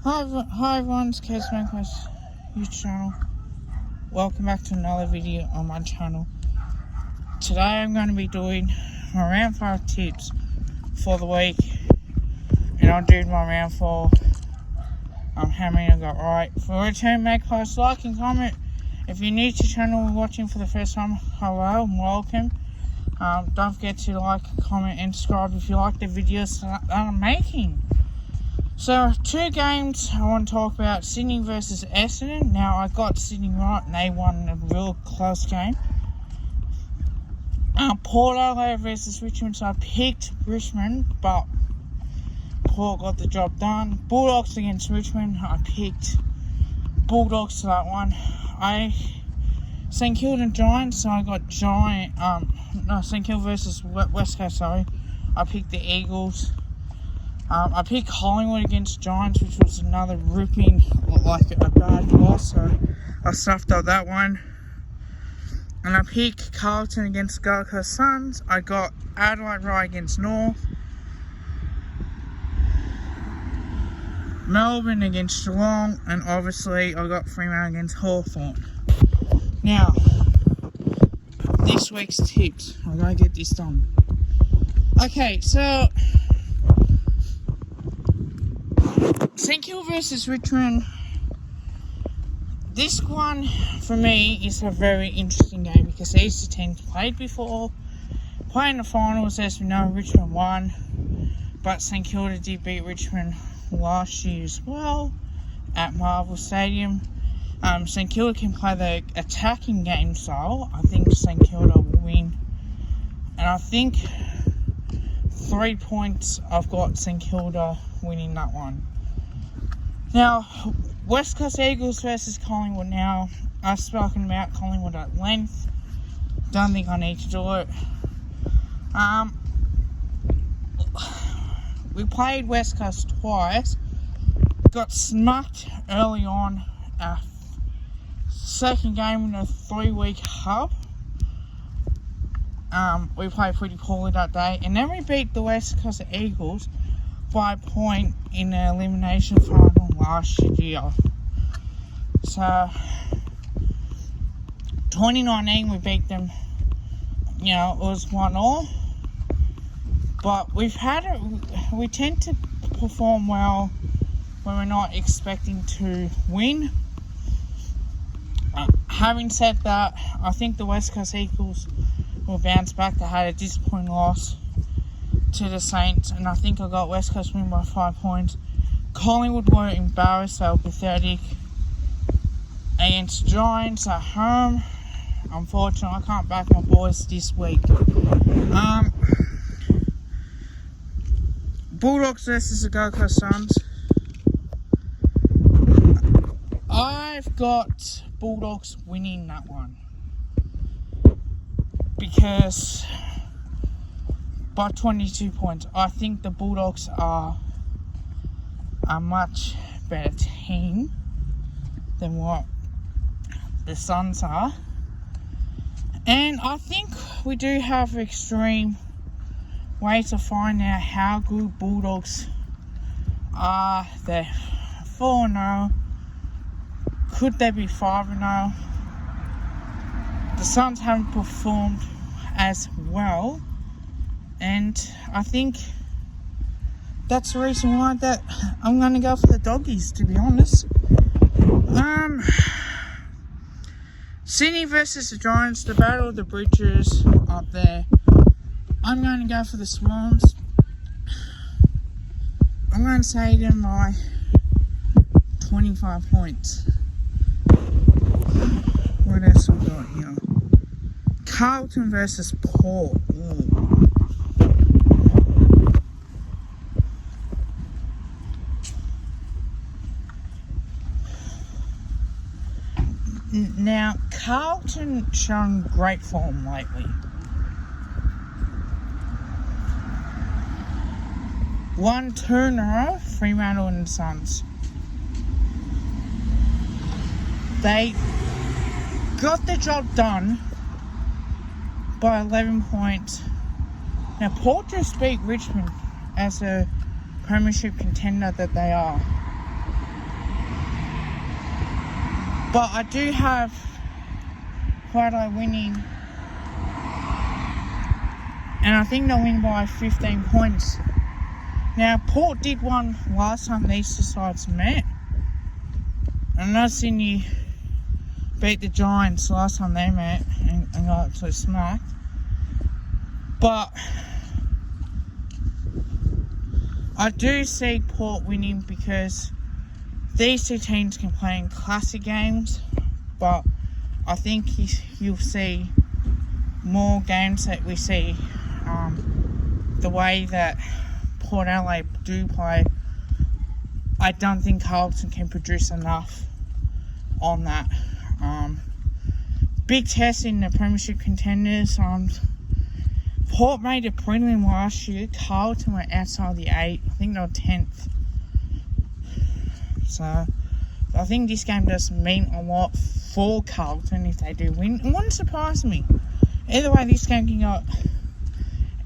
Hi everyone, it's Case Manquist YouTube channel. Welcome back to another video on my channel. Today I'm going to be doing my round 5 tips for the week, and I'll do my round 4. How many I got right. For return, magpies, like and comment. If you're new to the channel and watching for the first time, hello and welcome. Don't forget to like, comment and subscribe if you like the videos that I'm making. So, 2 games I want to talk about. Sydney versus Essendon. Now, I got Sydney right and they won a real close game. Port Adelaide versus Richmond. So, I picked Richmond, but Port got the job done. Bulldogs against Richmond. I picked Bulldogs to that one. St Kilda Giants. So, I got St Kilda versus West Coast, sorry. I picked the Eagles. I picked Collingwood against Giants, which was another ripping, like a bad loss, so I stuffed up that one. And I picked Carlton against Gold Coast Suns. I got Adelaide right against North. Melbourne against Geelong, and obviously I got Fremantle against Hawthorn. Now, this week's tips. I'm going to get this done. Okay, so St Kilda versus Richmond. This one, for me, is a very interesting game because these 2 teams played before. Playing the finals, as we know, Richmond won. But St Kilda did beat Richmond last year as well at Marvel Stadium. St Kilda can play the attacking game style. I think St Kilda will win. And I think 3 points, I've got St Kilda winning that one. Now, West Coast Eagles versus Collingwood. Now, I've spoken about Collingwood at length. Don't think I need to do it. We played West Coast twice. Got smacked early on. Second game in a 3-week hub. We played pretty poorly that day. And then we beat the West Coast Eagles by a point in the elimination final last year. So 2019 we beat them. You know, it was 1-1. But we tend to perform well when we're not expecting to win. Having said that, I think the West Coast Eagles will bounce back. They had a disappointing loss to the Saints, and I think I got West Coast win by 5 points. Collingwood were embarrassed. They were pathetic against Giants at home. Unfortunately, I can't back my boys this week. Bulldogs versus the Gold Coast Suns. I've got Bulldogs winning that one because by 22 points. I think the Bulldogs are a much better team than what the Suns are. And I think we do have an extreme way to find out how good Bulldogs are. They're 4-0. Could they be 5-0? The Suns haven't performed as well. And I think that's the reason why that I'm going to go for the Doggies, to be honest. Sydney versus the Giants, the Battle of the Bridges up there. I'm going to go for the Swans. I'm going to say them by 25 points. What else we got here? Carlton versus Port. Ooh. Now, Carlton shown great form lately. Won 2 in a row, Fremantle and the Suns. They got the job done by 11 points. Now, Port just beat Richmond as a premiership contender that they are. But I do have Footy winning, and I think they'll win by 15 points. Now, Port did one last time these two sides met, and I've seen you beat the Giants last time they met and got absolutely smacked. But I do see Port winning because these two teams can play in classic games, but I think you'll see more games that we see the way that Port Adelaide do play. I don't think Carlton can produce enough on that. Big test in the premiership contenders. Port made a prelim last year. Carlton were outside the 8. I think they were 10th. So I think this game does mean a lot for Carlton if they do win. It wouldn't surprise me. Either way, this game can go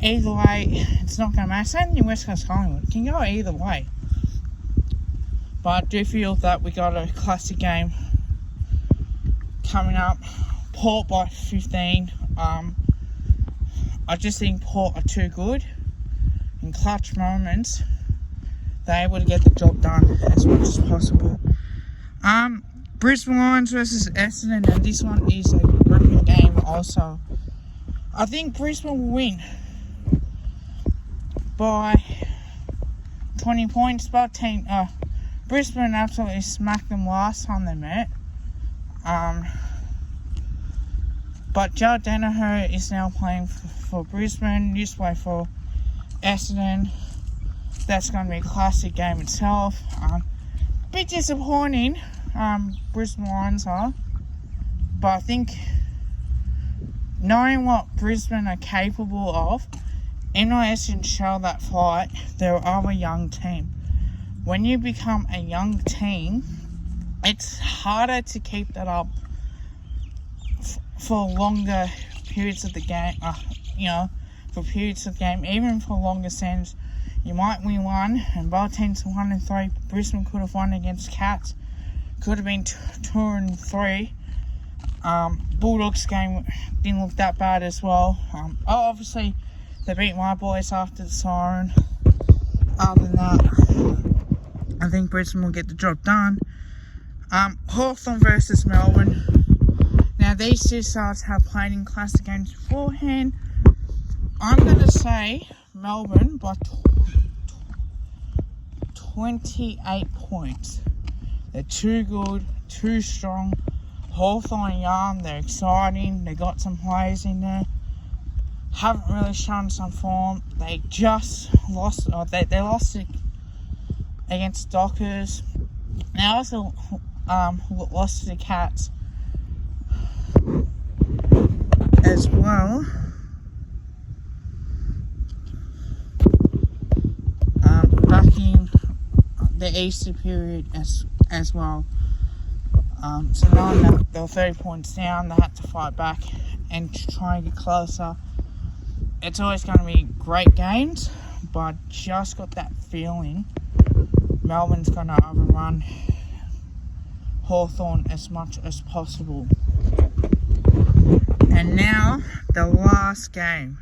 either way. It's not going to matter. Same in West Coast Collingwood. It can go either way. But I do feel that we got a classic game coming up. Port by 15. I just think Port are too good. In clutch moments, they're able to get the job done as much as possible. Brisbane Lions versus Essendon, and this one is a gripping game also. I think Brisbane will win by 20 points. Brisbane absolutely smacked them last time they met. But Joe Danaher is now playing for Brisbane. Used to play for Essendon. That's going to be a classic game itself. Bit disappointing, Brisbane Lions are. But I think knowing what Brisbane are capable of, NIS didn't show that fight. They're a young team. When you become a young team, it's harder to keep that up for longer periods of the game, for periods of the game, even for longer sends. You might win one, and both teams 1-3. Brisbane could have won against Cats, could have been 2-3. Bulldogs game didn't look that bad as well. Obviously, they beat my boys after the siren. Other than that, I think Brisbane will get the job done. Hawthorn versus Melbourne. Now, these two sides have played in classic games beforehand. I'm going to say Melbourne by 28 points. They're too good, too strong. Hawthorn are young, they're exciting, they got some players in there. Haven't really shown some form. They just lost, they lost against Dockers. They also lost to the Cats as well. Back in the Easter period as well. So knowing that they were 30 points down, they had to fight back and try and get closer. It's always going to be great games, but I just got that feeling Melbourne's going to overrun Hawthorn as much as possible. And now, the last game.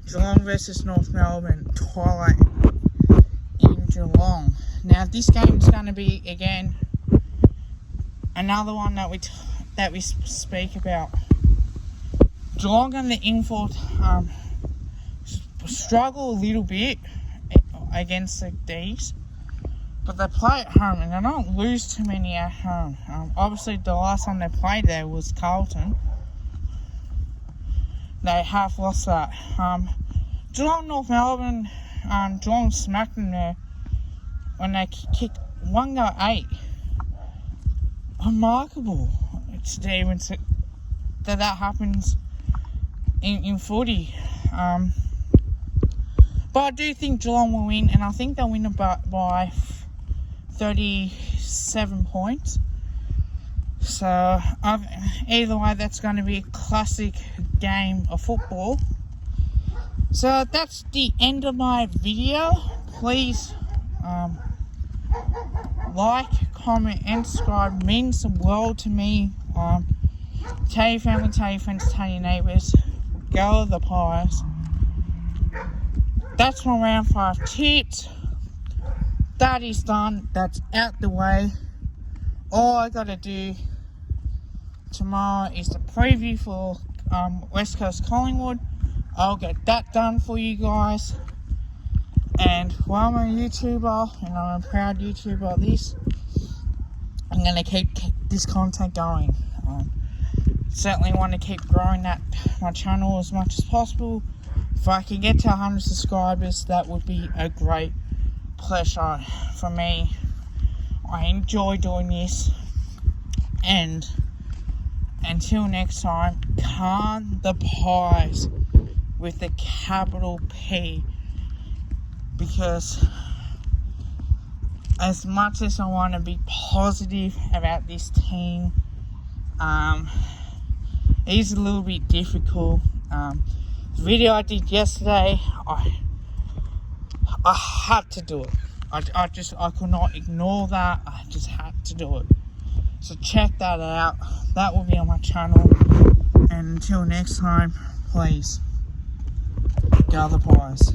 Geelong versus North Melbourne, Twilight in Geelong. Now, this game's going to be, again, another one that we speak about. Geelong and the infield struggle a little bit against the D's, but they play at home and they don't lose too many at home. Obviously, the last time they played there was Carlton. They have lost that. Geelong, North Melbourne, Geelong smacked them there when they kicked 1-8. Remarkable. It's even that happens in footy. But I do think Geelong will win, and I think they'll win by 37 points. So, either way, that's going to be a classic game of football. So, that's the end of my video. Please like, comment, and subscribe. It means the world to me. Tell your family, tell your friends, tell your neighbours. Go the Pies. That's my round 5 tips. That is done. That's out the way. All I gotta do tomorrow is the preview for West Coast Collingwood. I'll get that done for you guys. And while I'm a YouTuber, and I'm a proud YouTuber of this, I'm going to keep this content going. Certainly want to keep growing my channel as much as possible. If I can get to 100 subscribers, that would be a great pleasure for me. I enjoy doing this. And until next time, can the Pies with a capital P. Because as much as I want to be positive about this team, it is a little bit difficult. The video I did yesterday, I had to do it. I could not ignore that. I just had to do it. So check that out. That will be on my channel. And until next time, please, go the Pies.